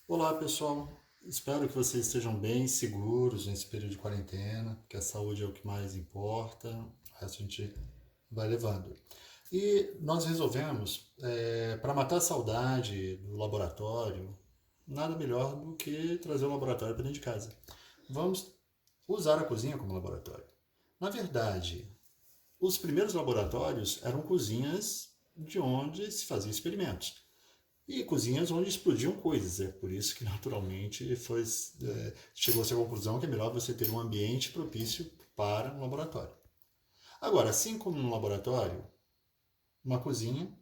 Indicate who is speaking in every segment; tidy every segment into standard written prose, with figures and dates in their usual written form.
Speaker 1: Olá, pessoal. Espero que vocês estejam bem, seguros nesse período de quarentena, que a saúde é o que mais importa, o resto a gente vai levando. E nós resolvemos, para matar a saudade do laboratório, nada melhor do que trazer o laboratório para dentro de casa. Vamos usar a cozinha como laboratório. Na verdade, os primeiros laboratórios eram cozinhas de onde se faziam experimentos. E cozinhas onde explodiam coisas. É por isso que, naturalmente, chegou-se à conclusão que é melhor você ter um ambiente propício para um laboratório. Agora, assim como no laboratório, uma cozinha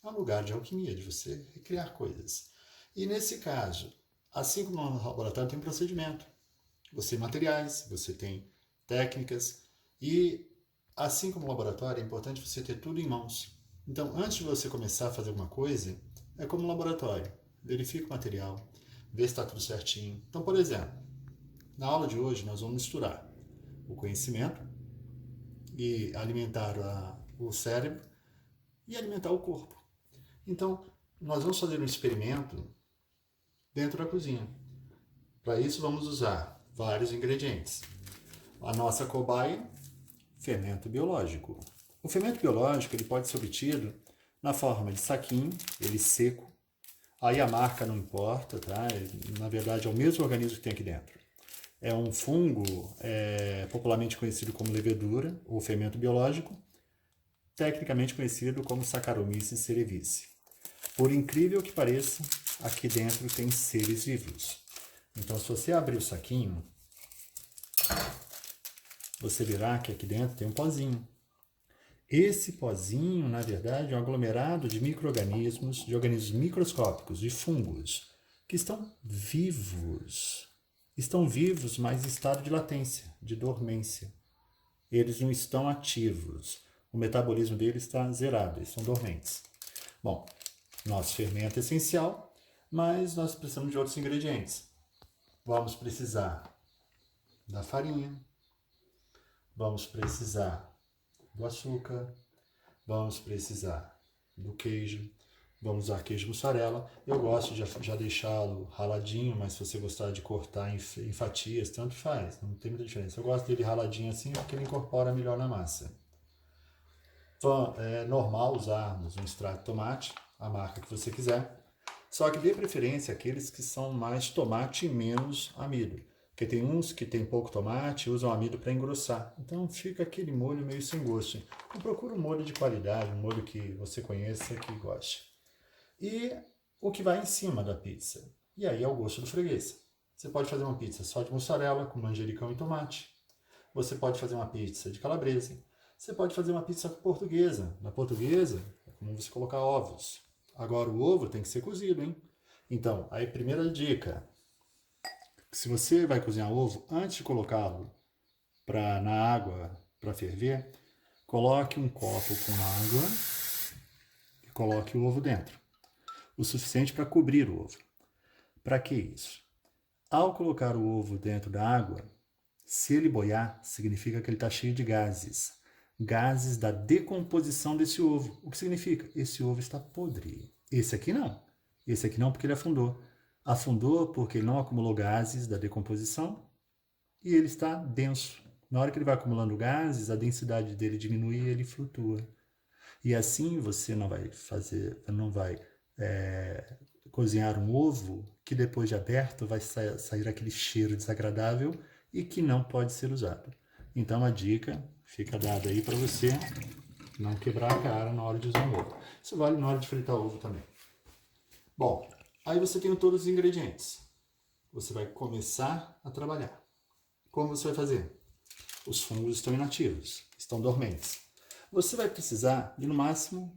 Speaker 1: é um lugar de alquimia, de você criar coisas. E nesse caso, assim como no laboratório, tem um procedimento. Você tem materiais, você tem técnicas e, assim como no laboratório, é importante você ter tudo em mãos. Então, antes de você começar a fazer alguma coisa, é como um laboratório. Verifica o material, vê se está tudo certinho. Então, por exemplo, na aula de hoje nós vamos misturar o conhecimento e alimentar o cérebro e alimentar o corpo. Então, nós vamos fazer um experimento dentro da cozinha. Para isso, vamos usar vários ingredientes. A nossa cobaia, fermento biológico. O fermento biológico ele pode ser obtido na forma de saquinho, ele seco. Aí a marca não importa, tá? Na verdade, é o mesmo organismo que tem aqui dentro. É um fungo popularmente conhecido como levedura ou fermento biológico, tecnicamente conhecido como Saccharomyces cerevisiae. Por incrível que pareça, aqui dentro tem seres vivos. Então, se você abrir o saquinho, você verá que aqui dentro tem um pozinho. Esse pozinho, na verdade, é um aglomerado de micro-organismos, de organismos microscópicos, de fungos, que estão vivos. Estão vivos, mas em estado de latência, de dormência. Eles não estão ativos. O metabolismo deles está zerado, eles estão dormentes. Bom, nosso fermento é essencial, mas nós precisamos de outros ingredientes. Vamos precisar da farinha, vamos precisar do açúcar, vamos precisar do queijo, vamos usar queijo mussarela. Eu gosto de já deixá-lo raladinho, mas se você gostar de cortar em fatias, tanto faz, não tem muita diferença. Eu gosto dele raladinho assim porque ele incorpora melhor na massa. Então, é normal usarmos um extrato de tomate, a marca que você quiser, só que dê preferência àqueles que são mais tomate e menos amido. Porque tem uns que tem pouco tomate e usam amido para engrossar. Então fica aquele molho meio sem gosto. Então procura um molho de qualidade, um molho que você conheça, que goste. E o que vai em cima da pizza. E aí é o gosto do freguês. Você pode fazer uma pizza só de mussarela, com manjericão e tomate. Você pode fazer uma pizza de calabresa. Você pode fazer uma pizza portuguesa. Na portuguesa, é comum você colocar ovos. Agora o ovo tem que ser cozido, hein? Então, aí primeira dica. Se você vai cozinhar ovo, antes de colocá-lo na água para ferver, coloque um copo com água e coloque o ovo dentro. O suficiente para cobrir o ovo. Para que isso? Ao colocar o ovo dentro da água, se ele boiar, significa que ele está cheio de gases. Gases da decomposição desse ovo. O que significa? Esse ovo está podre. Esse aqui não. Esse aqui não porque ele afundou. Afundou porque ele não acumulou gases da decomposição e ele está denso. Na hora que ele vai acumulando gases, a densidade dele diminui e ele flutua. E assim você não vai cozinhar um ovo que depois de aberto vai sair aquele cheiro desagradável e que não pode ser usado. Então a dica fica dada aí para você não quebrar a cara na hora de usar um ovo. Isso vale na hora de fritar ovo também. Bom, aí você tem todos os ingredientes. Você vai começar a trabalhar. Como você vai fazer? Os fungos estão inativos, estão dormentes. Você vai precisar de, no máximo,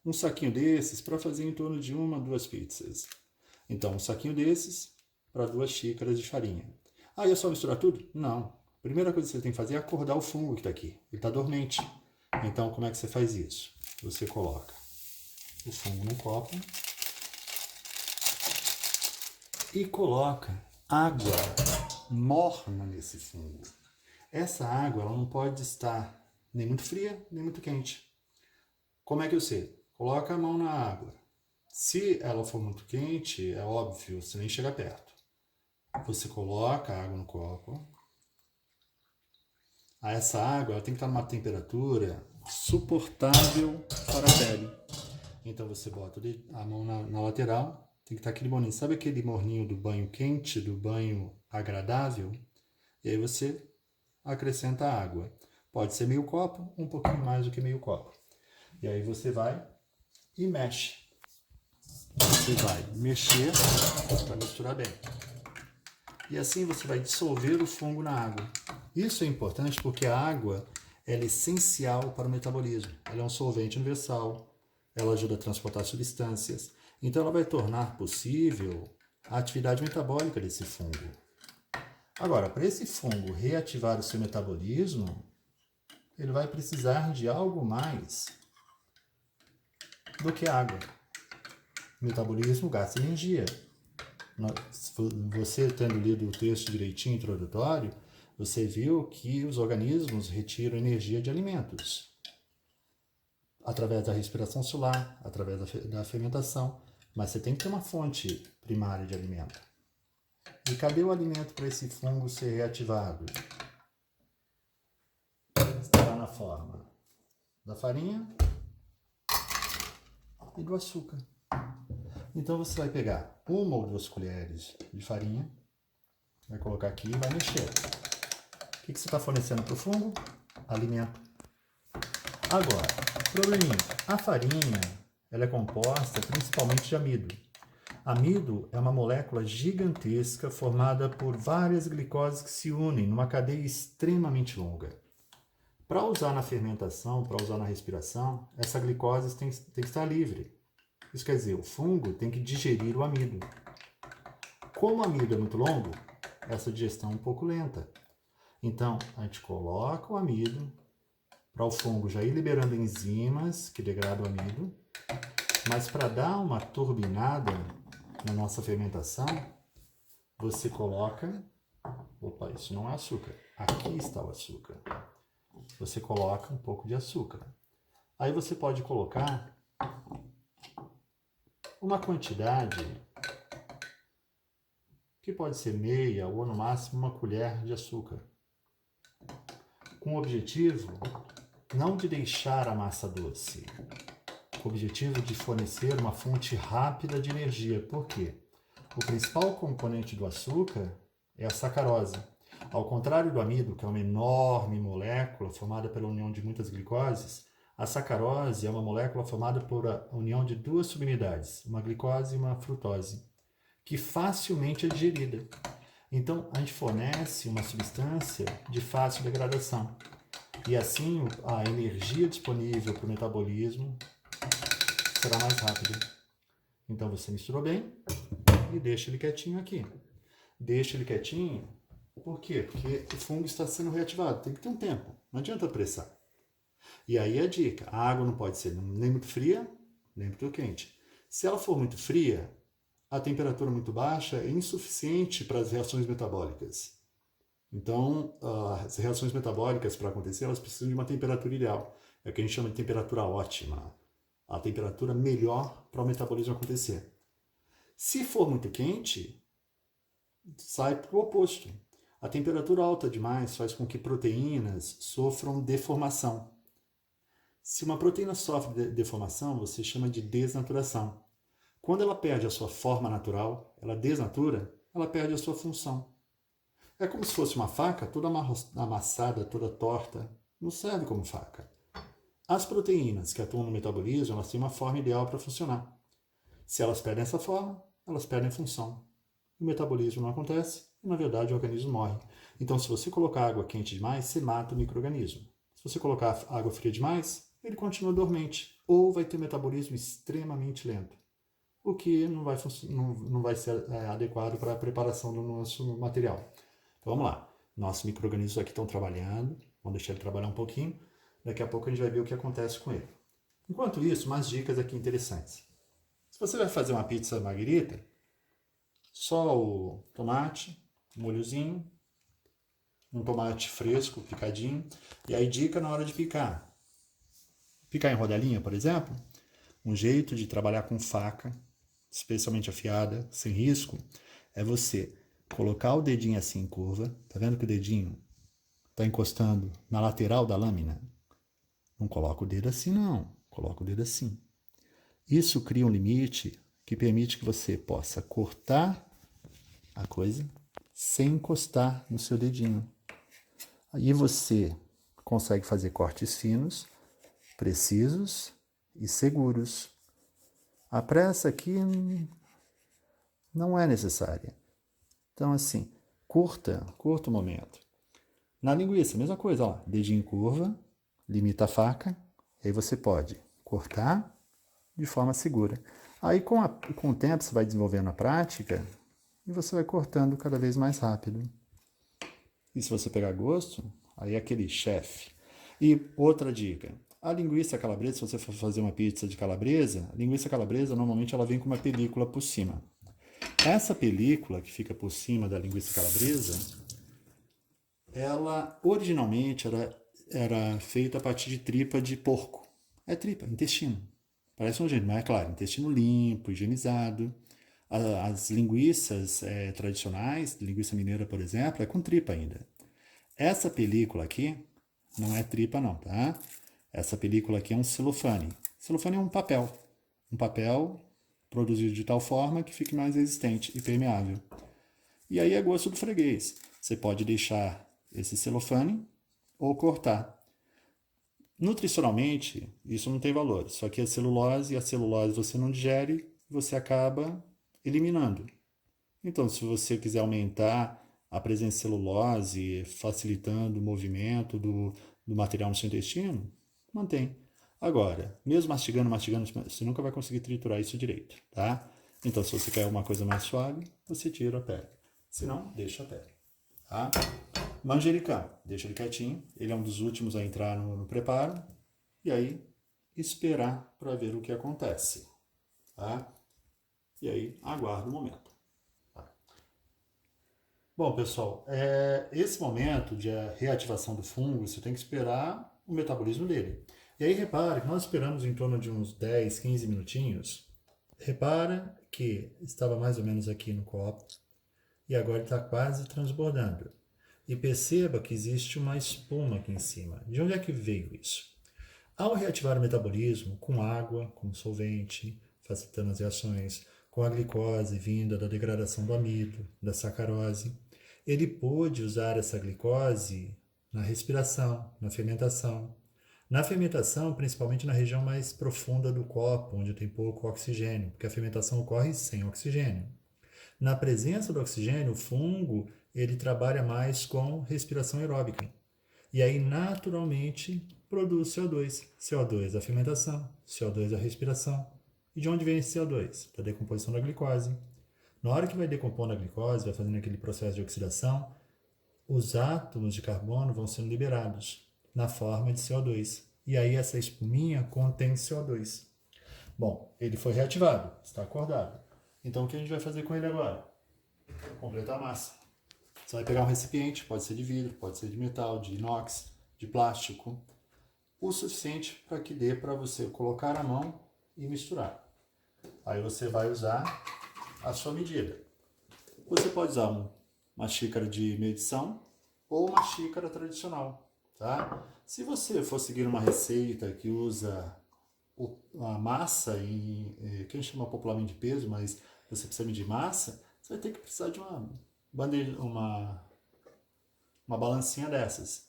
Speaker 1: um saquinho desses para fazer em torno de 1, 2 pizzas. Então, um saquinho desses para 2 xícaras de farinha. Aí é só misturar tudo? Não. A primeira coisa que você tem que fazer é acordar o fungo que está aqui. Ele está dormente. Então, como é que você faz isso? Você coloca o fungo no copo e coloca água morna nesse fungo. Essa água ela não pode estar nem muito fria, nem muito quente. Como é que eu sei? Coloca a mão na água. Se ela for muito quente, é óbvio, você nem chega perto. Você coloca a água no copo. Essa água ela tem que estar numa temperatura suportável para a pele. Então você bota a mão na lateral, tem que estar aquele morninho. Sabe aquele morninho do banho quente, do banho agradável? E aí você acrescenta a água. Pode ser meio copo, um pouquinho mais do que meio copo. E aí você vai e mexe. Você vai mexer para misturar bem. E assim você vai dissolver o fungo na água. Isso é importante porque a água ela é essencial para o metabolismo. Ela é um solvente universal, ela ajuda a transportar substâncias. Então ela vai tornar possível a atividade metabólica desse fungo. Agora, para esse fungo reativar o seu metabolismo, ele vai precisar de algo mais do que água. O metabolismo gasta energia. Você tendo lido o texto direitinho, introdutório, você viu que os organismos retiram energia de alimentos através da respiração solar, através da fermentação, mas você tem que ter uma fonte primária de alimento. E cadê o alimento para esse fungo ser reativado? Estará na forma da farinha e do açúcar. Então você vai pegar 1 ou 2 colheres de farinha, vai colocar aqui e vai mexer. O que você está fornecendo para o fungo? Alimento. Agora, probleminha, a farinha ela é composta principalmente de amido. Amido é uma molécula gigantesca formada por várias glicoses que se unem numa cadeia extremamente longa. Para usar na fermentação, para usar na respiração, essa glicose tem que estar livre. Isso quer dizer, o fungo tem que digerir o amido. Como o amido é muito longo, essa digestão é um pouco lenta. Então, a gente coloca o amido para o fungo já ir liberando enzimas que degradam o amido, mas para dar uma turbinada na nossa fermentação, você coloca... Opa, isso não é açúcar. Aqui está o açúcar. Você coloca um pouco de açúcar. Aí você pode colocar uma quantidade que pode ser meia ou no máximo 1 colher de açúcar, com o objetivo não de deixar a massa doce, com o objetivo de fornecer uma fonte rápida de energia. Por quê? O principal componente do açúcar é a sacarose. Ao contrário do amido, que é uma enorme molécula formada pela união de muitas glicoses, a sacarose é uma molécula formada por a união de 2 subunidades, uma glicose e uma frutose, que facilmente é digerida. Então, a gente fornece uma substância de fácil degradação. E assim, a energia disponível para o metabolismo será mais rápida. Então, você misturou bem e deixa ele quietinho aqui. Deixa ele quietinho, por quê? Porque o fungo está sendo reativado. Tem que ter um tempo, não adianta apressar. E aí a dica, a água não pode ser nem muito fria, nem muito quente. Se ela for muito fria, a temperatura muito baixa é insuficiente para as reações metabólicas. Então, as reações metabólicas, para acontecer, elas precisam de uma temperatura ideal. É o que a gente chama de temperatura ótima. A temperatura melhor para o metabolismo acontecer. Se for muito quente, sai para o oposto. A temperatura alta demais faz com que proteínas sofram deformação. Se uma proteína sofre deformação, você chama de desnaturação. Quando ela perde a sua forma natural, ela desnatura, ela perde a sua função. É como se fosse uma faca toda amassada, toda torta. Não serve como faca. As proteínas que atuam no metabolismo, elas têm uma forma ideal para funcionar. Se elas perdem essa forma, elas perdem função. O metabolismo não acontece e, na verdade, o organismo morre. Então, se você colocar água quente demais, você mata o micro-organismo. Se você colocar água fria demais, ele continua dormente ou vai ter um metabolismo extremamente lento, o que não vai ser adequado para a preparação do nosso material. Então, vamos lá. Nossos micro-organismos aqui estão trabalhando. Vamos deixar ele trabalhar um pouquinho. Daqui a pouco a gente vai ver o que acontece com ele. Enquanto isso, umas dicas aqui interessantes. Se você vai fazer uma pizza margherita, só o tomate, um molhozinho, um tomate fresco, picadinho. E aí, dica na hora de picar. Picar em rodelinha, por exemplo, um jeito de trabalhar com faca especialmente afiada, sem risco, é você colocar o dedinho assim em curva. Tá vendo que o dedinho está encostando na lateral da lâmina? Não coloca o dedo assim, não. Coloca o dedo assim. Isso cria um limite que permite que você possa cortar a coisa sem encostar no seu dedinho. Aí você consegue fazer cortes finos, precisos e seguros. A pressa aqui não é necessária. Então, assim, curta o momento. Na linguiça, mesma coisa, ó, dedinho em curva, limita a faca, aí você pode cortar de forma segura. Aí, com o tempo, você vai desenvolvendo a prática e você vai cortando cada vez mais rápido. E se você pegar gosto, aí é aquele chefe. E outra dica, a linguiça calabresa, se você for fazer uma pizza de calabresa, a linguiça calabresa normalmente ela vem com uma película por cima. Essa película que fica por cima da linguiça calabresa, ela originalmente era feita a partir de tripa de porco. É tripa, intestino. Parece um jeito, mas é claro, intestino limpo, higienizado. As linguiças tradicionais, linguiça mineira, por exemplo, é com tripa ainda. Essa película aqui não é tripa não, tá? Essa película aqui é um celofane. Celofane é um papel. Um papel produzido de tal forma que fique mais resistente e permeável. E aí é gosto do freguês. Você pode deixar esse celofane ou cortar. Nutricionalmente, isso não tem valor. Isso aqui é celulose e a celulose você não digere, você acaba eliminando. Então, se você quiser aumentar a presença de celulose, facilitando o movimento do material no seu intestino, mantém. Agora, mesmo mastigando, você nunca vai conseguir triturar isso direito, tá? Então, se você quer uma coisa mais suave, você tira a pele. Se não, deixa a pele, tá? Manjericão, deixa ele quietinho. Ele é um dos últimos a entrar no preparo. E aí, esperar para ver o que acontece, tá? E aí, aguarda o momento. Bom, pessoal, esse momento de reativação do fungo, você tem que esperar o metabolismo dele. E aí, repare que nós esperamos em torno de uns 10, 15 minutinhos. Repara que estava mais ou menos aqui no copo e agora está quase transbordando. E perceba que existe uma espuma aqui em cima. De onde é que veio isso? Ao reativar o metabolismo com água, com solvente, facilitando as reações, com a glicose vinda da degradação do amido, da sacarose, ele pôde usar essa glicose na respiração, na fermentação. Na fermentação, principalmente na região mais profunda do copo, onde tem pouco oxigênio, porque a fermentação ocorre sem oxigênio. Na presença do oxigênio, o fungo ele trabalha mais com respiração aeróbica. E aí, naturalmente, produz CO2. CO2 da fermentação, CO2 da respiração. E de onde vem esse CO2? Da decomposição da glicose. Na hora que vai decompondo a glicose, vai fazendo aquele processo de oxidação, os átomos de carbono vão sendo liberados na forma de CO2. E aí essa espuminha contém CO2. Bom, ele foi reativado, está acordado. Então o que a gente vai fazer com ele agora? Completar a massa. Você vai pegar um recipiente, pode ser de vidro, pode ser de metal, de inox, de plástico, o suficiente para que dê para você colocar a mão e misturar. Aí você vai usar a sua medida. Você pode usar uma xícara de medição ou uma xícara tradicional, tá? Se você for seguir uma receita que usa a massa, que a gente chama popularmente de peso, mas você precisa medir massa, você vai ter que precisar de uma balancinha dessas.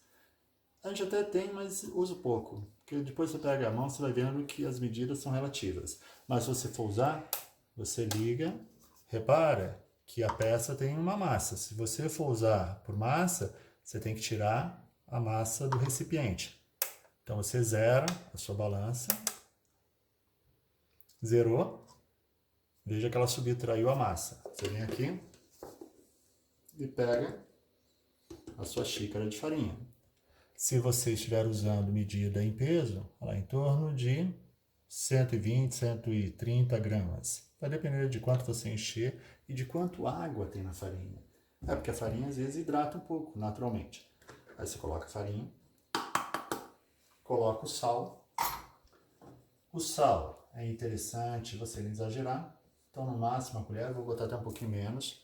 Speaker 1: A gente até tem, mas usa pouco, porque depois você pega a mão, você vai vendo que as medidas são relativas. Mas se você for usar, você liga, repara que a peça tem uma massa. Se você for usar por massa, você tem que tirar a massa do recipiente. Então você zera a sua balança, zerou, veja que ela subtraiu a massa. Você vem aqui e pega a sua xícara de farinha. Se você estiver usando medida em peso, ela é em torno de 120, 130 gramas. Vai depender de quanto você encher e de quanto água tem na farinha. É porque a farinha às vezes hidrata um pouco, naturalmente. Aí você coloca a farinha, coloca o sal. O sal é interessante você não exagerar. Então, no máximo, uma colher, eu vou botar até um pouquinho menos,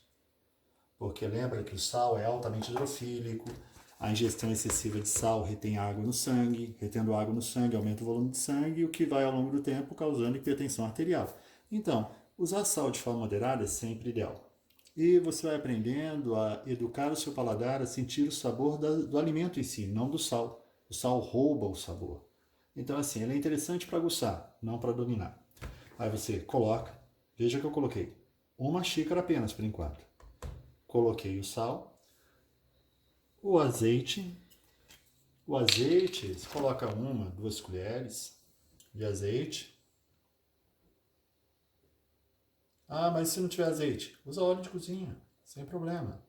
Speaker 1: porque lembra que o sal é altamente hidrofílico, a ingestão excessiva de sal retém água no sangue, retendo água no sangue aumenta o volume de sangue, o que vai ao longo do tempo causando hipertensão arterial. Então, usar sal de forma moderada é sempre ideal. E você vai aprendendo a educar o seu paladar a sentir o sabor do alimento em si, não do sal. O sal rouba o sabor. Então, assim, ele é interessante para aguçar, não para dominar. Aí você coloca, veja que eu coloquei uma xícara apenas por enquanto. Coloquei o sal, o azeite. O azeite, você coloca 2 colheres de azeite. Ah, mas se não tiver azeite, usa óleo de cozinha, sem problema.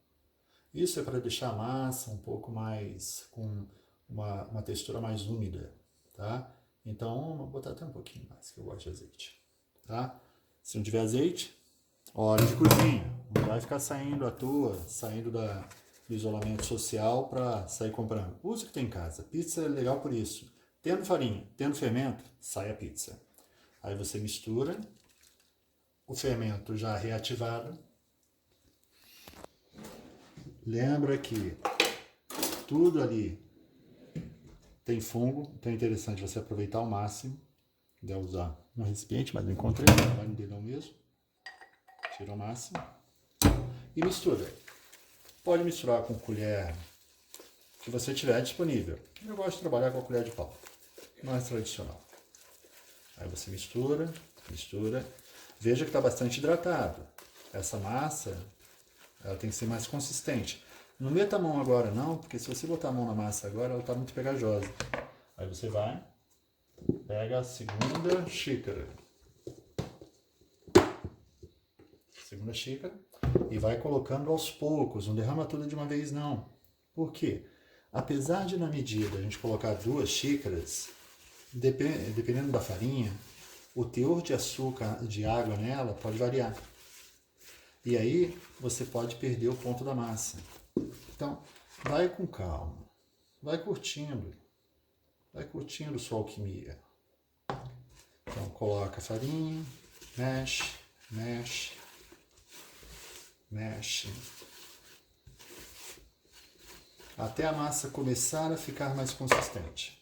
Speaker 1: Isso é para deixar a massa um pouco mais, com uma textura mais úmida, tá? Então, vou botar até um pouquinho mais, que eu gosto de azeite, tá? Se não tiver azeite, óleo de cozinha. Não vai ficar saindo à toa, saindo do isolamento social para sair comprando. Use o que tem em casa. Pizza é legal por isso. Tendo farinha, tendo fermento, sai a pizza. Aí você mistura o fermento já reativado. Lembra que tudo ali tem fungo, então é interessante você aproveitar ao máximo. Deve usar um recipiente, mas não encontrei, vai no dedão mesmo. Tira ao máximo. E mistura. Pode misturar com colher que você tiver disponível. Eu gosto de trabalhar com a colher de pau, mais tradicional. Aí você mistura, mistura. Veja que está bastante hidratado. Essa massa, ela tem que ser mais consistente. Não meta a mão agora não, porque se você botar a mão na massa agora, ela está muito pegajosa. Aí você vai, pega a segunda xícara. Segunda xícara. E vai colocando aos poucos, não derrama tudo de uma vez não. Por quê? Apesar de na medida a gente colocar 2 xícaras, dependendo da farinha, o teor de açúcar, de água nela pode variar. E aí você pode perder o ponto da massa. Então, vai com calma, vai curtindo sua alquimia. Então, coloca a farinha, mexe, mexe, mexe. Até a massa começar a ficar mais consistente.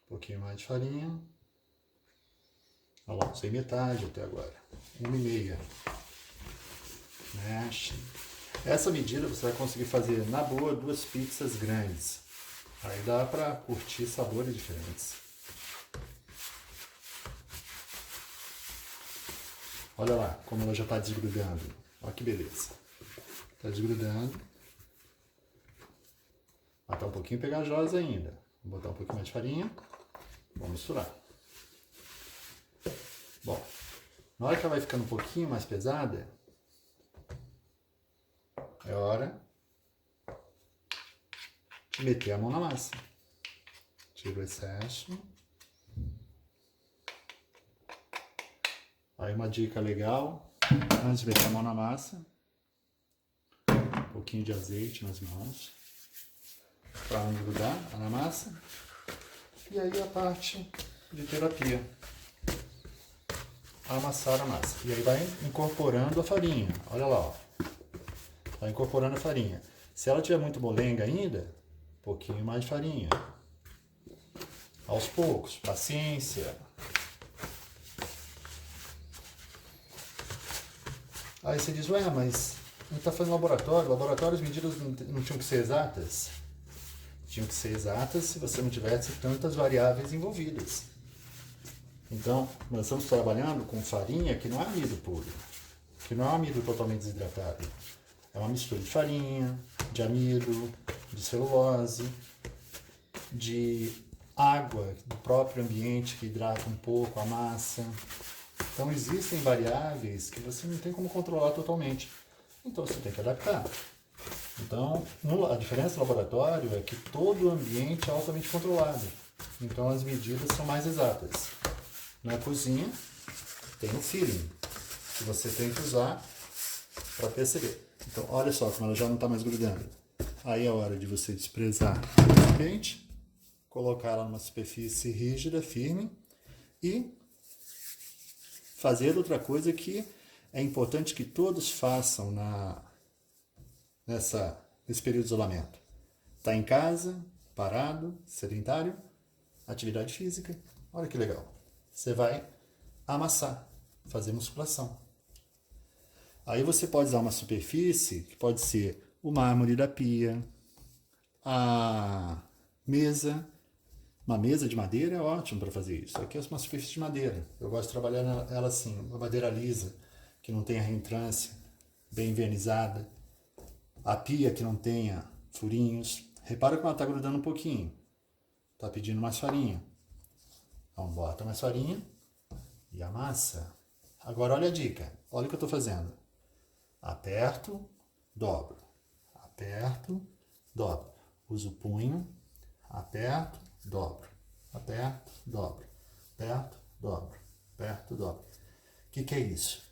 Speaker 1: Um pouquinho mais de farinha. Olha lá, usei metade até agora. 1,5. Mexe. Essa medida você vai conseguir fazer na boa 2 pizzas grandes. Aí dá para curtir sabores diferentes. Olha lá como ela já está desgrudando. Olha que beleza. Está desgrudando. Ela está um pouquinho pegajosa ainda. Vou botar um pouquinho mais de farinha. Vou misturar. Bom, na hora que ela vai ficando um pouquinho mais pesada, é hora de meter a mão na massa. Tira o excesso. Aí uma dica legal, antes de meter a mão na massa, um pouquinho de azeite nas mãos, para não grudar na massa. E aí a parte de terapia. Amassar a massa. E aí vai incorporando a farinha. Olha lá, ó. Vai incorporando a farinha. Se ela tiver muito molenga ainda, um pouquinho mais de farinha. Aos poucos, paciência. Aí você diz, ué, mas não está fazendo laboratório? Laboratório, as medidas não tinham que ser exatas? Tinham que ser exatas se você não tivesse tantas variáveis envolvidas. Então, nós estamos trabalhando com farinha que não é amido puro, que não é um amido totalmente desidratado. É uma mistura de farinha, de amido, de celulose, de água do próprio ambiente que hidrata um pouco a massa. Então, existem variáveis que você não tem como controlar totalmente. Então, você tem que adaptar. Então, a diferença do laboratório é que todo o ambiente é altamente controlado. Então, as medidas são mais exatas. Na cozinha, tem o feeling, que você tem que usar para perceber. Então, olha só como ela já não está mais grudando. Aí é a hora de você desprezar o recipiente, colocar ela numa superfície rígida, firme, e fazer outra coisa que é importante que todos façam nesse período de isolamento. Está em casa, parado, sedentário, atividade física, olha que legal. Você vai amassar, fazer musculação. Aí você pode usar uma superfície, que pode ser o mármore da pia, a mesa. Uma mesa de madeira é ótimo para fazer isso. Aqui é uma superfície de madeira. Eu gosto de trabalhar ela assim, uma madeira lisa, que não tenha reentrância, bem envernizada. A pia que não tenha furinhos. Repara como ela está grudando um pouquinho. Está pedindo mais farinha. Então bota mais farinha e amassa. Agora olha a dica. Olha o que eu estou fazendo. Aperto, dobro. Aperto, dobro. Uso o punho, aperto, dobro. Aperto, dobro. Aperto, dobro. Aperto, dobro. O que é isso?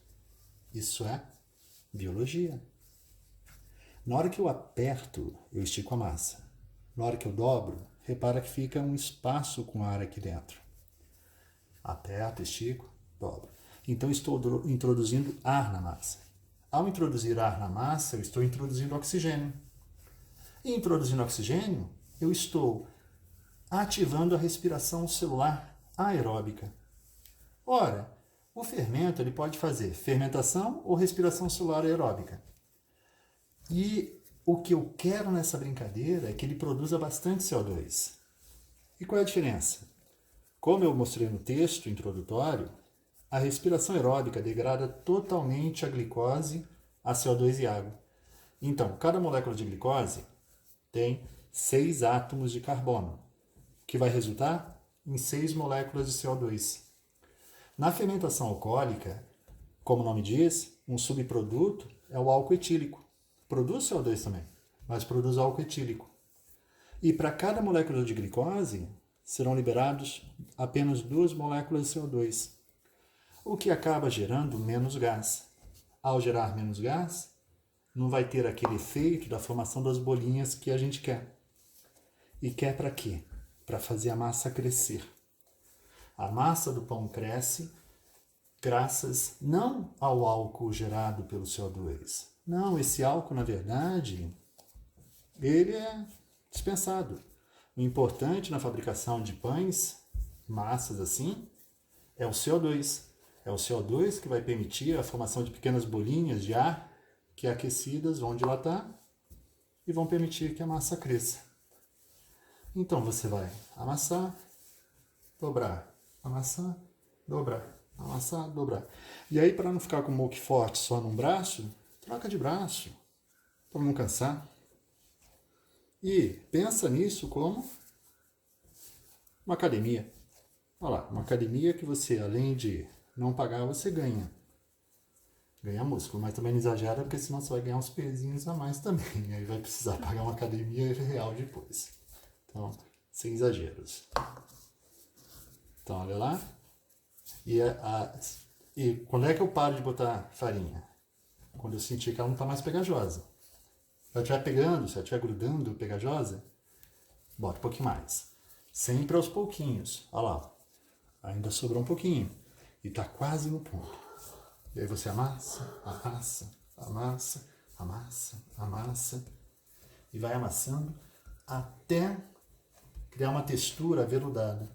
Speaker 1: Isso é biologia. Na hora que eu aperto, eu estico a massa. Na hora que eu dobro, repara que fica um espaço com ar aqui dentro. Aperto, estico, dobro. Então estou introduzindo ar na massa. Ao introduzir ar na massa, eu estou introduzindo oxigênio. E introduzindo oxigênio, eu estou ativando a respiração celular aeróbica. Ora, o fermento ele pode fazer fermentação ou respiração celular aeróbica. E o que eu quero nessa brincadeira é que ele produza bastante CO2. E qual é a diferença? Como eu mostrei no texto introdutório, a respiração aeróbica degrada totalmente a glicose, a CO2 e água. Então, cada molécula de glicose tem 6 átomos de carbono, que vai resultar em 6 moléculas de CO2. Na fermentação alcoólica, como o nome diz, um subproduto é o álcool etílico. Produz CO2 também, mas produz álcool etílico. E para cada molécula de glicose, serão liberados apenas 2 moléculas de CO2, o que acaba gerando menos gás. Ao gerar menos gás, não vai ter aquele efeito da formação das bolinhas que a gente quer. E quer para quê? Para fazer a massa crescer. A massa do pão cresce graças não ao álcool gerado pelo CO2. Não, esse álcool, na verdade, ele é dispensado. O importante na fabricação de pães, massas assim, é o CO2. É o CO2 que vai permitir a formação de pequenas bolinhas de ar que aquecidas vão dilatar e vão permitir que a massa cresça. Então você vai amassar, dobrar, amassar, dobrar, amassar, dobrar. E aí, para não ficar com o moque forte só num braço, troca de braço, para não cansar. E pensa nisso como uma academia. Olha lá, uma academia que você, além de não pagar, você ganha. Ganha músculo, mas também não exagera, porque senão você vai ganhar uns pezinhos a mais também. E aí vai precisar pagar uma academia real depois. Então, sem exageros. Então, olha lá. E quando é que eu paro de botar farinha? Quando eu sentir que ela não está mais pegajosa. Se ela estiver pegando, se ela estiver grudando, pegajosa, bota um pouquinho mais. Sempre aos pouquinhos. Olha lá. Ainda sobrou um pouquinho. E está quase no ponto. E aí você amassa, amassa, amassa, amassa, amassa. E vai amassando até criar uma textura aveludada.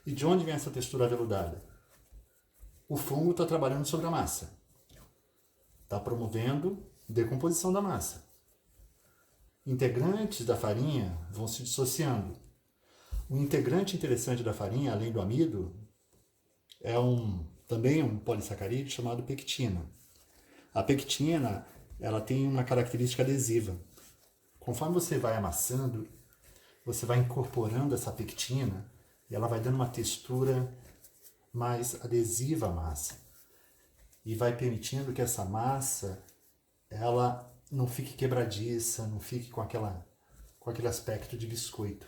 Speaker 1: E de onde vem essa textura aveludada? O fungo está trabalhando sobre a massa. Está promovendo decomposição da massa. Integrantes da farinha vão se dissociando. Um integrante interessante da farinha, além do amido, é também um polissacarídeo chamado pectina. A pectina, ela tem uma característica adesiva. Conforme você vai amassando, você vai incorporando essa pectina e ela vai dando uma textura mais adesiva à massa. E vai permitindo que essa massa, ela não fique quebradiça, não fique com aquele aspecto de biscoito.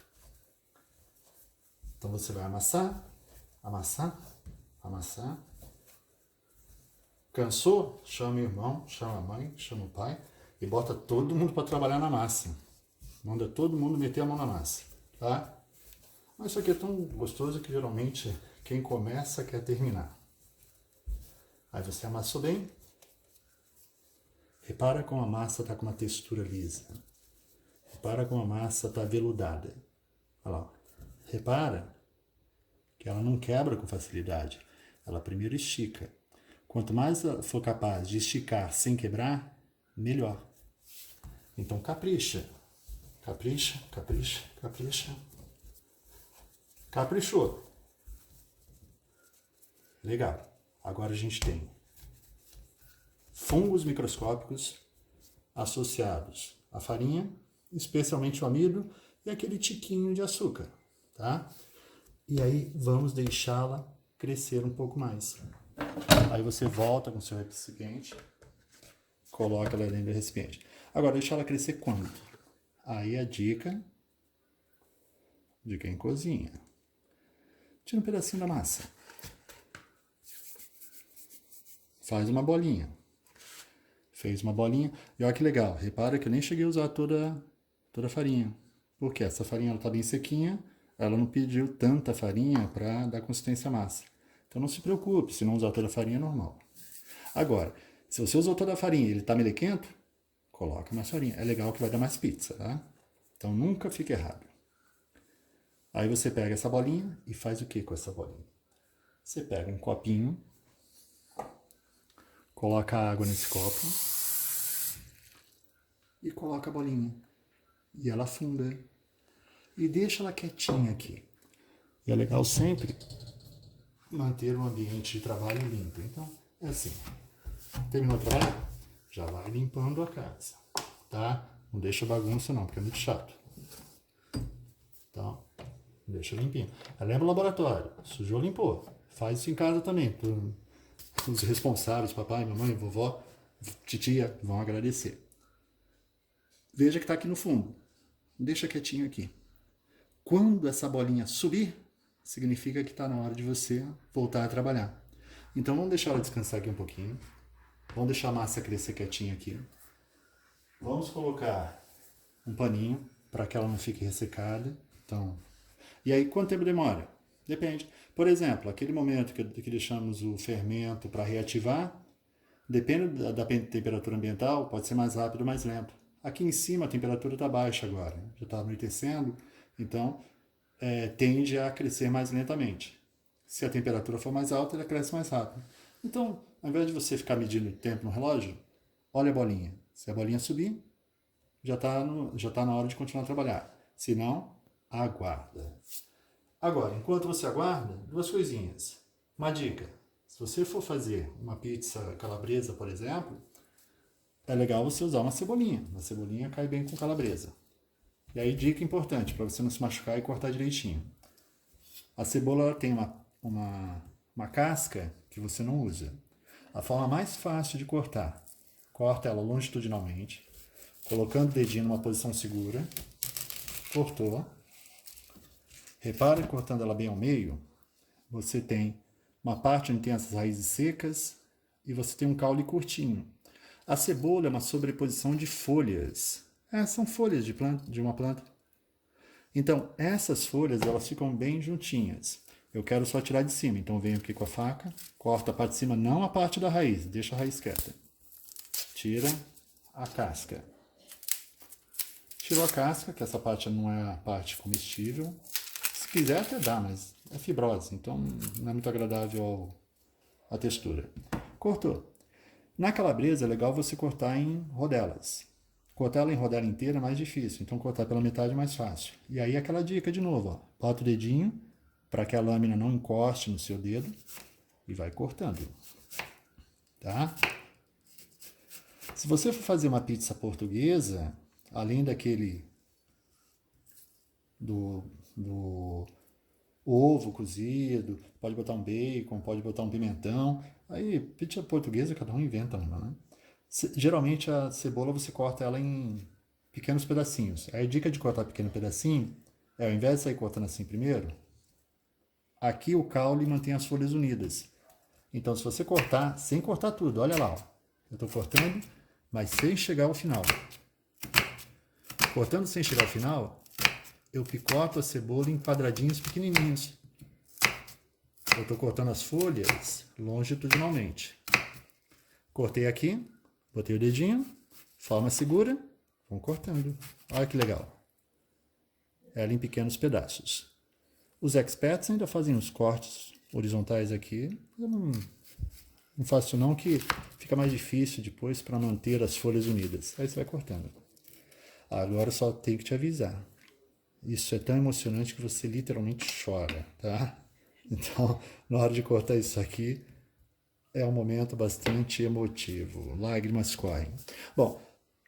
Speaker 1: Então você vai amassar, amassar, amassar. Cansou? Chama o irmão, chama a mãe, chama o pai e bota todo mundo para trabalhar na massa. Manda todo mundo meter a mão na massa, tá? Mas isso aqui é tão gostoso que geralmente quem começa quer terminar. Aí você amassou bem, Repara como a massa está com uma textura lisa. Repara como a massa está veludada. Olha lá. Repara que ela não quebra com facilidade. Ela primeiro estica. Quanto mais ela for capaz de esticar sem quebrar, melhor. Então capricha. Capricha, capricha, capricha. Caprichou. Legal. Agora a gente tem fungos microscópicos associados à farinha, especialmente o amido e aquele tiquinho de açúcar, tá? E aí vamos deixá-la crescer um pouco mais. Aí você volta com o seu recipiente, coloca ela dentro do recipiente. Agora, deixa ela crescer quanto? Aí a dica de quem cozinha. Tira um pedacinho da massa. Faz uma bolinha. Fez uma bolinha. E olha que legal. Repara que eu nem cheguei a usar toda a farinha. Porque essa farinha está bem sequinha. Ela não pediu tanta farinha para dar consistência à massa. Então não se preocupe. Se não usar toda a farinha, é normal. Agora, se você usou toda a farinha e ele está melequento, coloca mais farinha. É legal que vai dar mais pizza, tá? Então nunca fique errado. Aí você pega essa bolinha e faz o que com essa bolinha? Você pega um copinho, coloca a água nesse copo e coloca a bolinha. E ela afunda. E deixa ela quietinha aqui. E é legal sempre manter o ambiente de trabalho limpo. Então, é assim. Terminou o trabalho? Já vai limpando a casa, tá? Não deixa bagunça não, porque é muito chato. Então, deixa limpinho. Aí lembra o laboratório. Sujou, limpou. Faz isso em casa também. Os responsáveis, papai, mamãe, vovó, titia, vão agradecer. Veja que está aqui no fundo. Deixa quietinho aqui. Quando essa bolinha subir, significa que está na hora de você voltar a trabalhar. Então vamos deixar ela descansar aqui um pouquinho. Vamos deixar a massa crescer quietinha aqui. Vamos colocar um paninho para que ela não fique ressecada. Então, e aí quanto tempo demora? Depende. Por exemplo, aquele momento que deixamos o fermento para reativar, depende da temperatura ambiental, pode ser mais rápido ou mais lento. Aqui em cima a temperatura está baixa agora, já está anoitecendo, então tende a crescer mais lentamente. Se a temperatura for mais alta, ela cresce mais rápido. Então, ao invés de você ficar medindo o tempo no relógio, olha a bolinha. Se a bolinha subir, já está na hora de continuar a trabalhar. Se não, aguarda. Agora, enquanto você aguarda, duas coisinhas. Uma dica. Se você for fazer uma pizza calabresa, por exemplo, é legal você usar uma cebolinha. Uma cebolinha cai bem com calabresa. E aí, dica importante, para você não se machucar e cortar direitinho. A cebola ela tem uma casca que você não usa. A forma mais fácil de cortar, corta ela longitudinalmente, colocando o dedinho numa posição segura. Cortou. Repare, cortando ela bem ao meio, você tem uma parte onde tem essas raízes secas e você tem um caule curtinho. A cebola é uma sobreposição de folhas. São folhas de uma planta. Então, essas folhas elas ficam bem juntinhas. Eu quero só tirar de cima, então venho aqui com a faca, corto a parte de cima, não a parte da raiz, deixa a raiz quieta. Tira a casca. Tirou a casca, que essa parte não é a parte comestível. Se quiser até dá, mas é fibrose, então não é muito agradável a textura. Cortou. Na calabresa é legal você cortar em rodelas. Cortar ela em rodela inteira é mais difícil, então cortar pela metade é mais fácil. E aí aquela dica de novo, ó, bota o dedinho para que a lâmina não encoste no seu dedo e vai cortando. Tá? Se você for fazer uma pizza portuguesa, além daquele do ovo cozido, pode botar um bacon, pode botar um pimentão. Aí, pizza portuguesa, cada um inventa uma, né? Geralmente a cebola você corta ela em pequenos pedacinhos. Aí a dica de cortar pequeno pedacinho é, ao invés de sair cortando assim primeiro, aqui o caule mantém as folhas unidas. Então, se você cortar, sem cortar tudo, olha lá, ó. Eu estou cortando, mas sem chegar ao final. Cortando sem chegar ao final, eu picoto a cebola em quadradinhos pequenininhos. Eu estou cortando as folhas longitudinalmente. Cortei aqui, botei o dedinho, Forma segura, vão cortando. Olha que legal. Ela em pequenos pedaços. Os experts ainda fazem os cortes horizontais aqui. Eu não faço não, que fica mais difícil depois para manter as folhas unidas. Aí você vai cortando. Agora só tenho que te avisar. Isso é tão emocionante que você literalmente chora, tá? Então, na hora de cortar isso aqui, é um momento bastante emotivo. Lágrimas correm. Bom,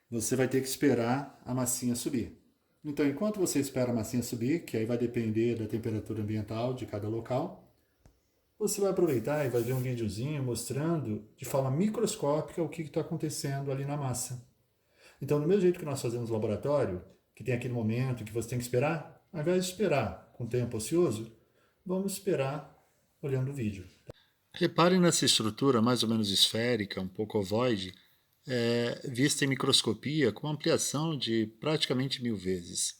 Speaker 1: você vai ter que esperar a massinha subir. Então, enquanto você espera a massinha subir, que aí vai depender da temperatura ambiental de cada local, você vai aproveitar e vai ver um videozinho mostrando de forma microscópica o que está acontecendo ali na massa. Então, do mesmo jeito que nós fazemos no laboratório, que tem aquele momento que você tem que esperar, ao invés de esperar com tempo ocioso, vamos esperar olhando o vídeo. Reparem nessa estrutura mais ou menos esférica, um pouco ovoide, vista em microscopia com ampliação de praticamente 1000 vezes.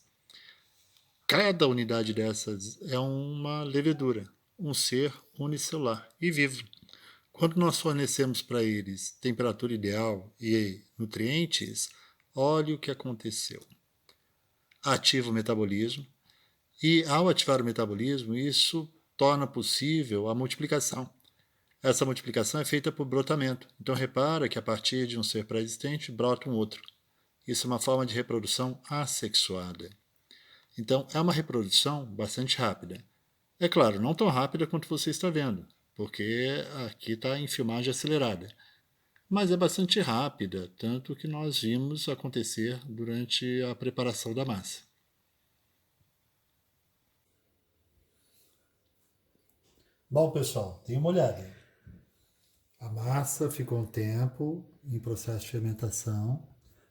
Speaker 1: Cada unidade dessas é uma levedura, um ser unicelular e vivo. Quando nós fornecemos para eles temperatura ideal e nutrientes, olha o que aconteceu. Ativa o metabolismo, e ao ativar o metabolismo, isso torna possível a multiplicação. Essa multiplicação é feita por brotamento. Então repara que a partir de um ser pré-existente brota um outro. Isso é uma forma de reprodução assexuada. Então é uma reprodução bastante rápida. É claro, não tão rápida quanto você está vendo, porque aqui está em filmagem acelerada. Mas é bastante rápida, tanto que nós vimos acontecer durante a preparação da massa. Bom, pessoal, dê uma olhada. A massa ficou um tempo em processo de fermentação.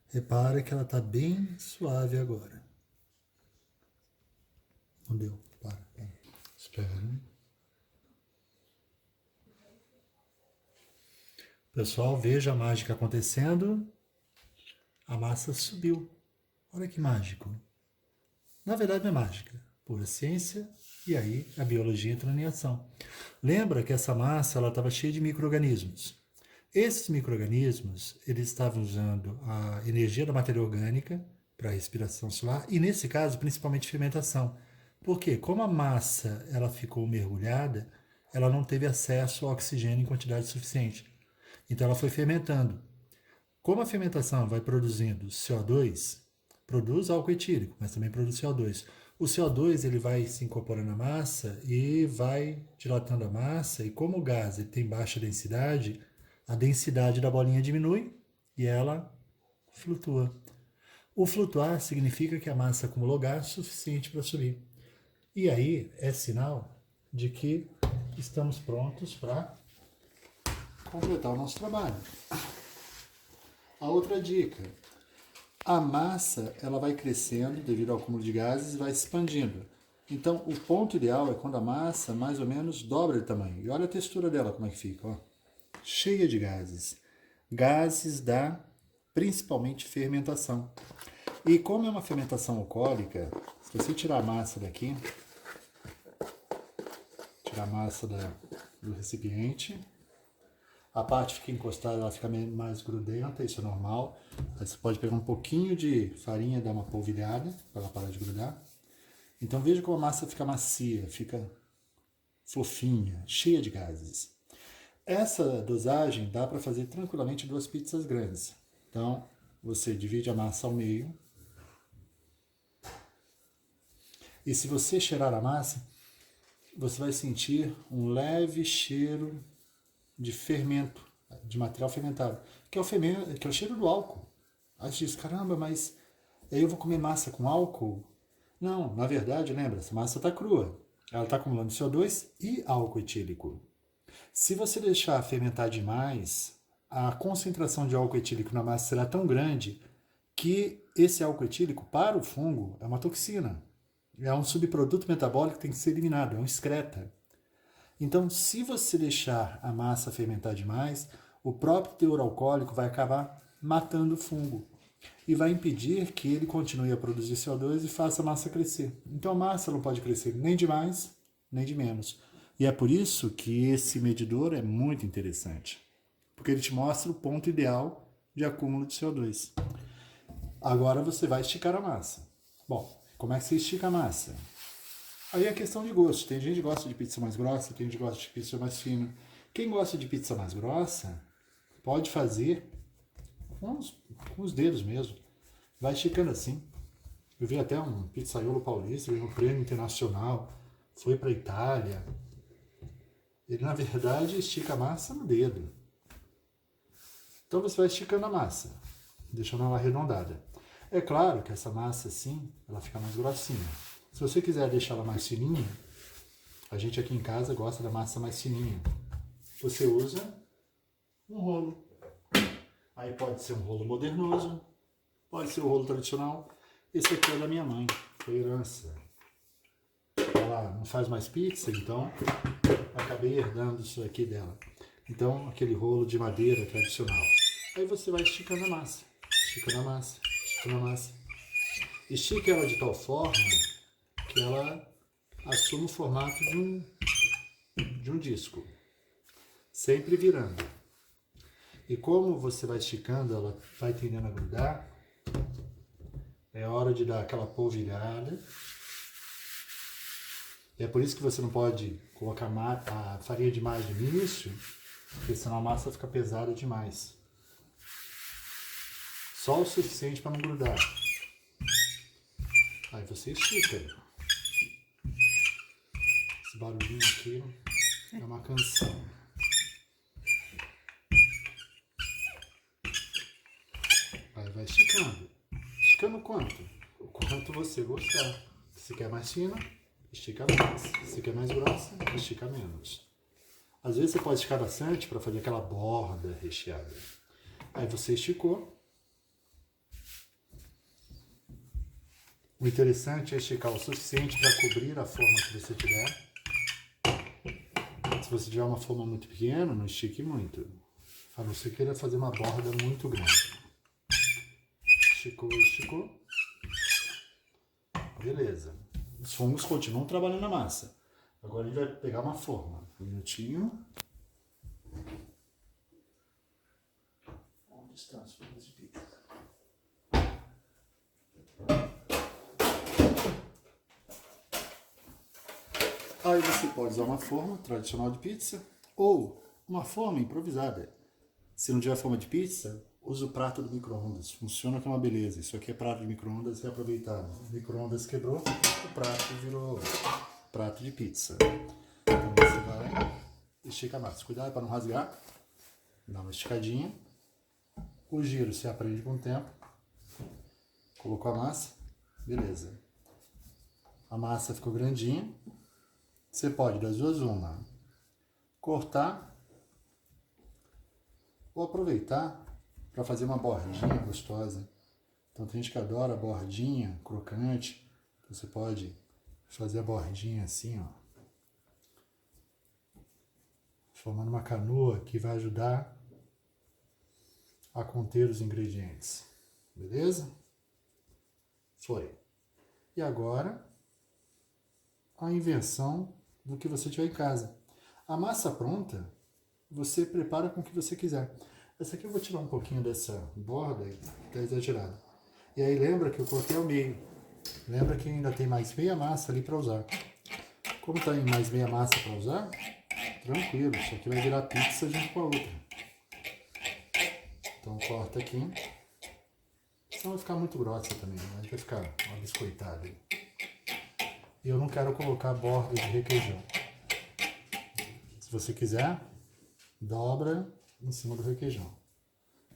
Speaker 1: Repara que ela está bem suave agora. Não deu. Para. Espera. Pessoal, veja a mágica acontecendo. A massa subiu. Olha que mágico. Na verdade não é mágica. Pura ciência. E aí a biologia entra em ação. Lembra que essa massa estava cheia de micro-organismos. Esses micro-organismos, eles estavam usando a energia da matéria orgânica para a respiração celular e, nesse caso, principalmente fermentação. Porque, como a massa ela ficou mergulhada, ela não teve acesso ao oxigênio em quantidade suficiente. Então, ela foi fermentando. Como a fermentação vai produzindo CO2, produz álcool etílico, mas também produz CO2. O CO2 ele vai se incorporando à massa e vai dilatando a massa, e como o gás ele tem baixa densidade, a densidade da bolinha diminui e ela flutua. O flutuar significa que a massa acumulou gás suficiente para subir. E aí é sinal de que estamos prontos para completar o nosso trabalho. A outra dica: a massa ela vai crescendo devido ao acúmulo de gases e vai se expandindo. Então, o ponto ideal é quando a massa mais ou menos dobra de tamanho. E olha a textura dela como é que fica, ó. Cheia de gases. Gases da, principalmente, fermentação. E como é uma fermentação alcoólica, se você tirar a massa daqui, tirar a massa do recipiente, a parte fica encostada, ela fica mais grudenta, isso é normal. Aí você pode pegar um pouquinho de farinha e dar uma polvilhada, para ela parar de grudar. Então veja como a massa fica macia, fica fofinha, cheia de gases. Essa dosagem dá para fazer tranquilamente 2 pizzas grandes. Então você divide a massa ao meio. E se você cheirar a massa, você vai sentir um leve cheiro de fermento, de material fermentado, que é o cheiro do álcool. Aí você diz, caramba, mas aí eu vou comer massa com álcool? Não, na verdade, lembra, essa massa está crua. Ela está acumulando CO2 e álcool etílico. Se você deixar fermentar demais, a concentração de álcool etílico na massa será tão grande que esse álcool etílico, para o fungo, é uma toxina. É um subproduto metabólico que tem que ser eliminado, é um excreta. Então, se você deixar a massa fermentar demais, o próprio teor alcoólico vai acabar matando o fungo e vai impedir que ele continue a produzir CO2 e faça a massa crescer. Então, a massa não pode crescer nem de mais, nem de menos. E é por isso que esse medidor é muito interessante, porque ele te mostra o ponto ideal de acúmulo de CO2. Agora você vai esticar a massa. Bom, como é que você estica a massa? Aí é questão de gosto. Tem gente que gosta de pizza mais grossa, tem gente que gosta de pizza mais fina. Quem gosta de pizza mais grossa, pode fazer com os dedos mesmo. Vai esticando assim. Eu vi até um pizzaiolo paulista, ganhou um prêmio internacional, foi para a Itália. Ele, na verdade, estica a massa no dedo. Então você vai esticando a massa, deixando ela arredondada. É claro que essa massa assim, ela fica mais grossinha. Se você quiser deixar ela mais fininha, a gente aqui em casa gosta da massa mais fininha. Você usa um rolo. Aí pode ser um rolo modernoso, pode ser o rolo tradicional. Esse aqui é da minha mãe, foi herança. Ela não faz mais pizza, então acabei herdando isso aqui dela. Então, aquele rolo de madeira tradicional. Aí você vai esticando a massa, esticando a massa, esticando a massa. Estica ela de tal forma que ela assume o formato de um disco, sempre virando. E como você vai esticando, ela vai tendendo a grudar, é hora de dar aquela polvilhada. E é por isso que você não pode colocar a farinha demais no início, porque senão a massa fica pesada demais. Só o suficiente para não grudar. Aí você estica. Esse barulhinho aqui é uma canção. Aí vai esticando. Esticando quanto? O quanto você gostar. Se quer mais fina, estica mais. Se quer mais grossa, estica menos. Às vezes você pode esticar bastante para fazer aquela borda recheada. Aí você esticou. O interessante é esticar o suficiente para cobrir a forma que você tiver. Se você tiver uma forma muito pequena, não estique muito. A não ser que queira fazer uma borda muito grande. Esticou, esticou. Beleza. Os fungos continuam trabalhando na massa. Agora a gente vai pegar uma forma. Um minutinho. Onde estão as formas de pizza? Aí você pode usar uma forma tradicional de pizza ou uma forma improvisada. Se não tiver forma de pizza, use o prato do micro-ondas. Funciona que é uma beleza. Isso aqui é prato de micro-ondas reaproveitado. O micro-ondas quebrou, o prato virou prato de pizza. Então você vai estica a massa. Cuidado para não rasgar. Dá uma esticadinha. O giro você aprende com o tempo. Colocou a massa. Beleza. A massa ficou grandinha. Você pode, das duas, uma, cortar ou aproveitar para fazer uma bordinha gostosa. Então tem gente que adora a bordinha crocante. Então, você pode fazer a bordinha assim, ó, formando uma canoa que vai ajudar a conter os ingredientes. Beleza? Foi. E agora, a invenção do que você tiver em casa. A massa pronta, você prepara com o que você quiser. Essa aqui eu vou tirar um pouquinho dessa borda, tá exagerada. E aí lembra que eu cortei ao meio. Lembra que ainda tem mais meia massa ali para usar. Como tem mais meia massa para usar, tranquilo, isso aqui vai virar pizza junto com a outra. Então corta aqui. Senão vai ficar muito grossa também, vai ficar uma biscoitada. E eu não quero colocar borda de requeijão. Se você quiser, dobra em cima do requeijão.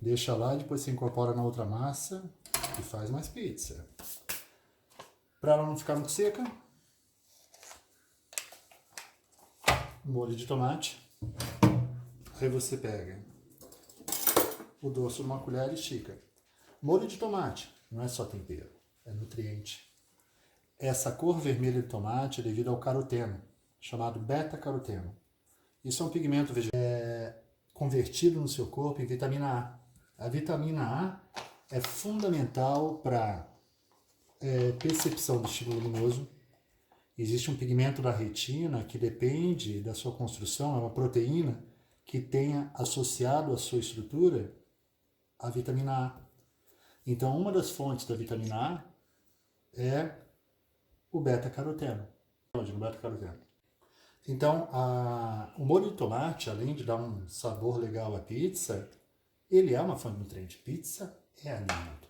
Speaker 1: Deixa lá, depois você incorpora na outra massa e faz mais pizza. Para ela não ficar muito seca, molho de tomate. Aí você pega o dorso numa colher e estica. Molho de tomate não é só tempero, é nutriente. Essa cor vermelha de tomate é devido ao caroteno, chamado beta-caroteno. Isso é um pigmento vegetal convertido no seu corpo em vitamina A. A vitamina A é fundamental para percepção do estímulo luminoso. Existe um pigmento da retina que depende da sua construção, é uma proteína que tenha associado à sua estrutura a vitamina A. Então, uma das fontes da vitamina A é o beta-caroteno. Então, o molho de tomate, além de dar um sabor legal à pizza, ele é uma fonte de nutriente. Pizza é alimento.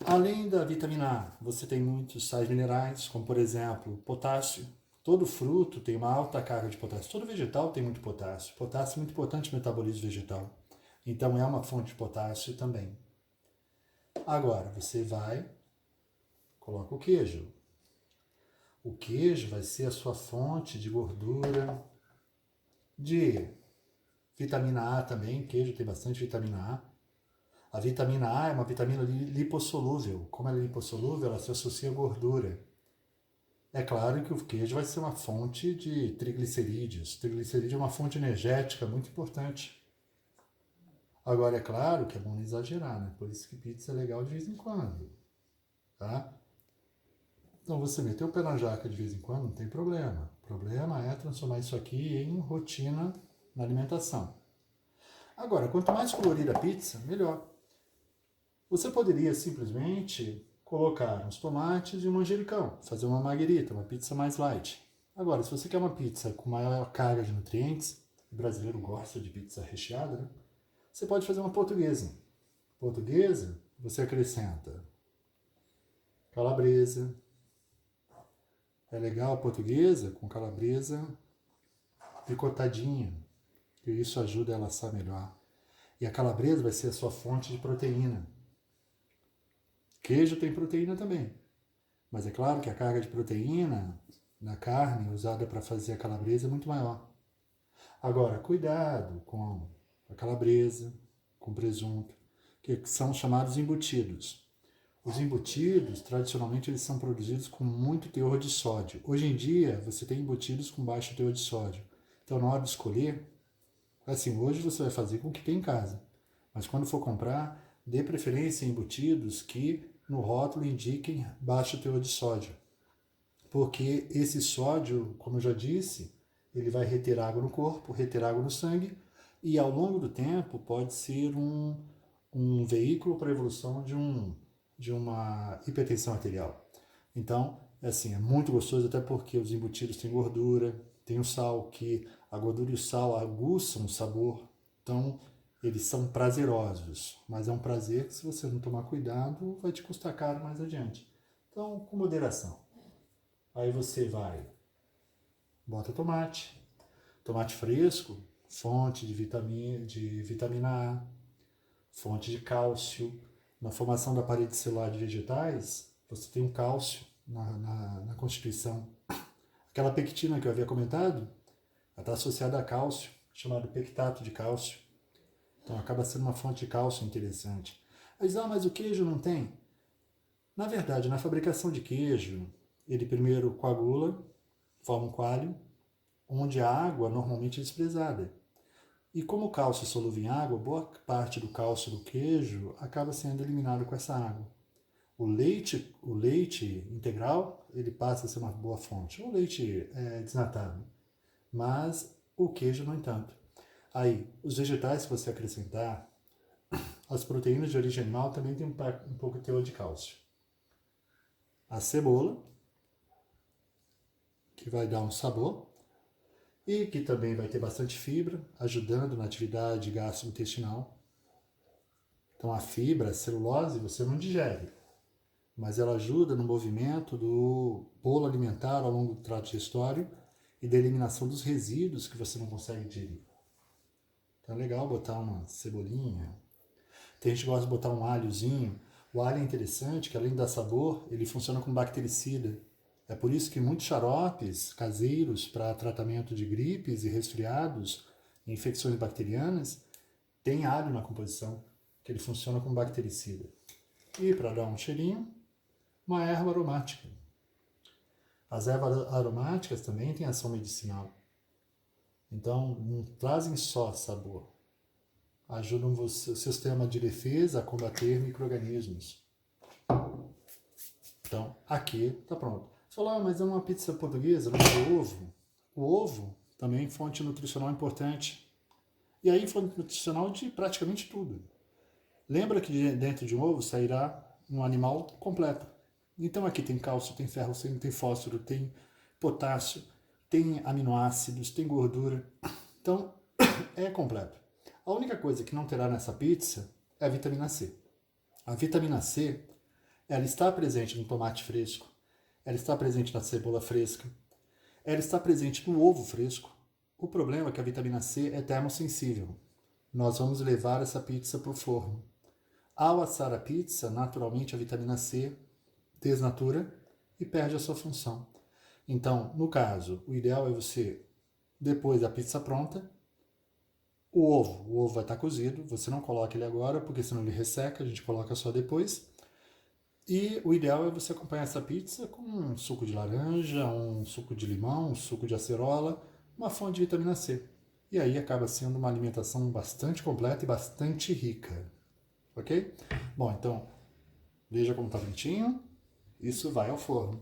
Speaker 1: Além da vitamina A, você tem muitos sais minerais, como por exemplo, potássio. Todo fruto tem uma alta carga de potássio. Todo vegetal tem muito potássio. Potássio é muito importante no metabolismo vegetal. Então é uma fonte de potássio também. Agora, você coloca o queijo. O queijo vai ser a sua fonte de gordura, de vitamina A também. Queijo tem bastante vitamina A. A vitamina A é uma vitamina lipossolúvel. Como ela é lipossolúvel, ela se associa à gordura. É claro que o queijo vai ser uma fonte de triglicerídeos. Triglicerídeo é uma fonte energética muito importante. Agora, é claro que é bom não exagerar, né? Por isso que pizza é legal de vez em quando, tá? Então, você meter o pé na jaca de vez em quando, não tem problema. O problema é transformar isso aqui em rotina na alimentação. Agora, quanto mais colorida a pizza, melhor. Você poderia simplesmente colocar uns tomates e um manjericão, fazer uma marguerita, uma pizza mais light. Agora, se você quer uma pizza com maior carga de nutrientes, o brasileiro gosta de pizza recheada, né? Você pode fazer uma portuguesa. Portuguesa, você acrescenta calabresa. É legal a portuguesa com calabresa picotadinha, que isso ajuda ela a assar melhor. E a calabresa vai ser a sua fonte de proteína. Queijo tem proteína também, mas é claro que a carga de proteína na carne usada para fazer a calabresa é muito maior. Agora, cuidado com a calabresa, com presunto, que são chamados embutidos. Os embutidos, tradicionalmente, eles são produzidos com muito teor de sódio. Hoje em dia, você tem embutidos com baixo teor de sódio. Então, na hora de escolher, assim, hoje você vai fazer com o que tem em casa. Mas quando for comprar, dê preferência em embutidos que no rótulo indiquem baixo teor de sódio. Porque esse sódio, como eu já disse, ele vai reter água no corpo, reter água no sangue, e ao longo do tempo pode ser um veículo para a evolução de uma hipertensão arterial. Então, assim, é muito gostoso, até porque os embutidos têm gordura, tem o sal, que a gordura e o sal aguçam o sabor. Então, eles são prazerosos, mas é um prazer que, se você não tomar cuidado, vai te custar caro mais adiante. Então, com moderação. Aí você bota tomate fresco, fonte de vitamina A, fonte de cálcio. Na formação da parede celular de vegetais, você tem um cálcio na constituição. Aquela pectina que eu havia comentado, ela está associada a cálcio, chamado pectato de cálcio. Então acaba sendo uma fonte de cálcio interessante. Mas o queijo não tem? Na verdade, na fabricação de queijo, ele primeiro coagula, forma um coalho, onde a água normalmente é desprezada. E como o cálcio é solúvel em água, boa parte do cálcio do queijo acaba sendo eliminado com essa água. O leite integral, ele passa a ser uma boa fonte. O leite desnatado. Mas o queijo, no entanto. Aí, os vegetais que você acrescentar, as proteínas de origem animal também tem um pouco de teor de cálcio. A cebola, que vai dar um sabor, e que também vai ter bastante fibra, ajudando na atividade gastrointestinal. Então a fibra, a celulose, você não digere, mas ela ajuda no movimento do bolo alimentar ao longo do trato digestório e da eliminação dos resíduos que você não consegue digerir. Então é legal botar uma cebolinha. Tem gente que gosta de botar um alhozinho. O alho é interessante, que além de dar sabor, ele funciona como bactericida. É por isso que muitos xaropes caseiros para tratamento de gripes e resfriados, infecções bacterianas, tem alho na composição, que ele funciona como bactericida. E para dar um cheirinho, uma erva aromática. As ervas aromáticas também têm ação medicinal. Então, não trazem só sabor. Ajudam o sistema de defesa a combater micro-organismos. Então, aqui está pronto. Você falou, mas é uma pizza portuguesa, não é ovo? O ovo também é fonte nutricional importante. E aí, fonte nutricional de praticamente tudo. Lembra que dentro de um ovo sairá um animal completo. Então aqui tem cálcio, tem ferro, tem fósforo, tem potássio, tem aminoácidos, tem gordura. Então é completo. A única coisa que não terá nessa pizza é a vitamina C. A vitamina C, ela está presente no tomate fresco, ela está presente na cebola fresca, ela está presente no ovo fresco. O problema é que a vitamina C é termossensível. Nós vamos levar essa pizza para o forno. Ao assar a pizza, naturalmente a vitamina C desnatura e perde a sua função. Então, no caso, o ideal é você, depois da pizza pronta, o ovo vai estar cozido, você não coloca ele agora, porque senão ele resseca, a gente coloca só depois. E o ideal é você acompanhar essa pizza com um suco de laranja, um suco de limão, um suco de acerola, uma fonte de vitamina C. E aí acaba sendo uma alimentação bastante completa e bastante rica. Ok? Bom, então, veja como está bonitinho. Isso vai ao forno.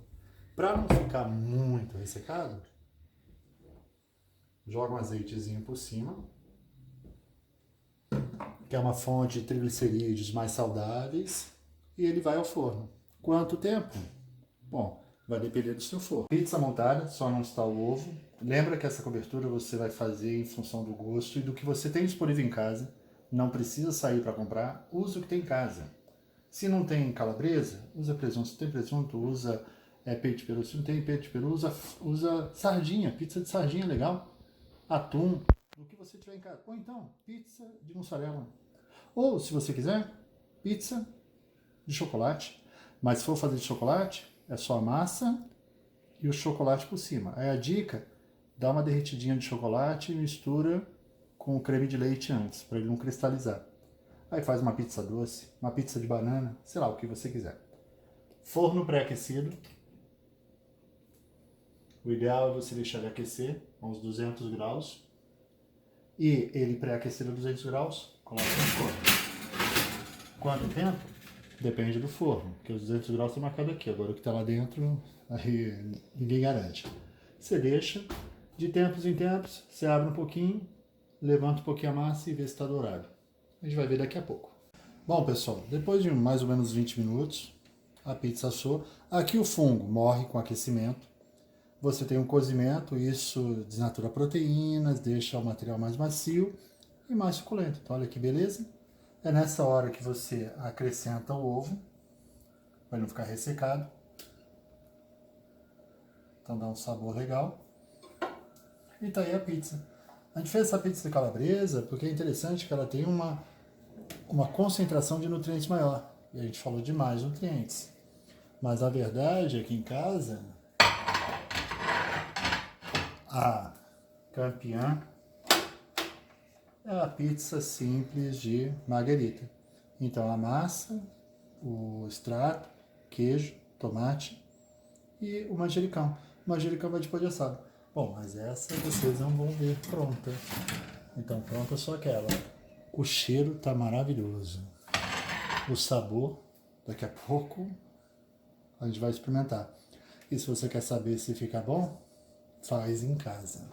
Speaker 1: Para não ficar muito ressecado, joga um azeitezinho por cima, que é uma fonte de triglicerídeos mais saudáveis, e ele vai ao forno. Quanto tempo? Bom, vai depender do seu forno. Pizza montada, só não está o ovo. Lembra que essa cobertura você vai fazer em função do gosto e do que você tem disponível em casa. Não precisa sair para comprar, usa o que tem em casa. Se não tem calabresa, usa presunto. Se tem presunto, usa peito de peru. Se não tem peito de peru, usa sardinha. Pizza de sardinha é legal. Atum, do que você tiver em casa. Ou então, pizza de mussarela. Ou, se você quiser, pizza de chocolate. Mas se for fazer de chocolate, é só a massa e o chocolate por cima. Aí a dica, dá uma derretidinha de chocolate e mistura com o creme de leite antes, para ele não cristalizar. Aí faz uma pizza doce, uma pizza de banana, sei lá, o que você quiser. Forno pré-aquecido. O ideal é você deixar ele aquecer a uns 200 graus. E ele pré-aquecido a 200 graus, coloca no forno. Quanto tempo? Depende do forno, porque os 200 graus estão marcados aqui. Agora o que está lá dentro, aí ninguém garante. Você deixa, de tempos em tempos, você abre um pouquinho, levanta um pouquinho a massa e vê se está dourado. A gente vai ver daqui a pouco. Bom, pessoal, depois de mais ou menos 20 minutos, a pizza assou. Aqui o fungo morre com aquecimento. Você tem um cozimento, isso desnatura proteínas, deixa o material mais macio e mais suculento. Então, olha que beleza. É nessa hora que você acrescenta o ovo, para não ficar ressecado. Então dá um sabor legal. E tá aí a pizza. A gente fez essa pizza de calabresa porque é interessante que ela tem uma concentração de nutrientes maior. E a gente falou de mais nutrientes. Mas a verdade é que em casa, a campeã é a pizza simples de marguerita. Então a massa, o extrato, queijo, tomate e o manjericão. O manjericão vai depois de assado. Bom, mas essa vocês não vão ver pronta. Então pronta só aquela. O cheiro tá maravilhoso. O sabor, daqui a pouco, a gente vai experimentar. E se você quer saber se fica bom, faz em casa.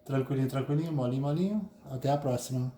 Speaker 1: Tranquilinho, tranquilinho, molinho, molinho. Até a próxima.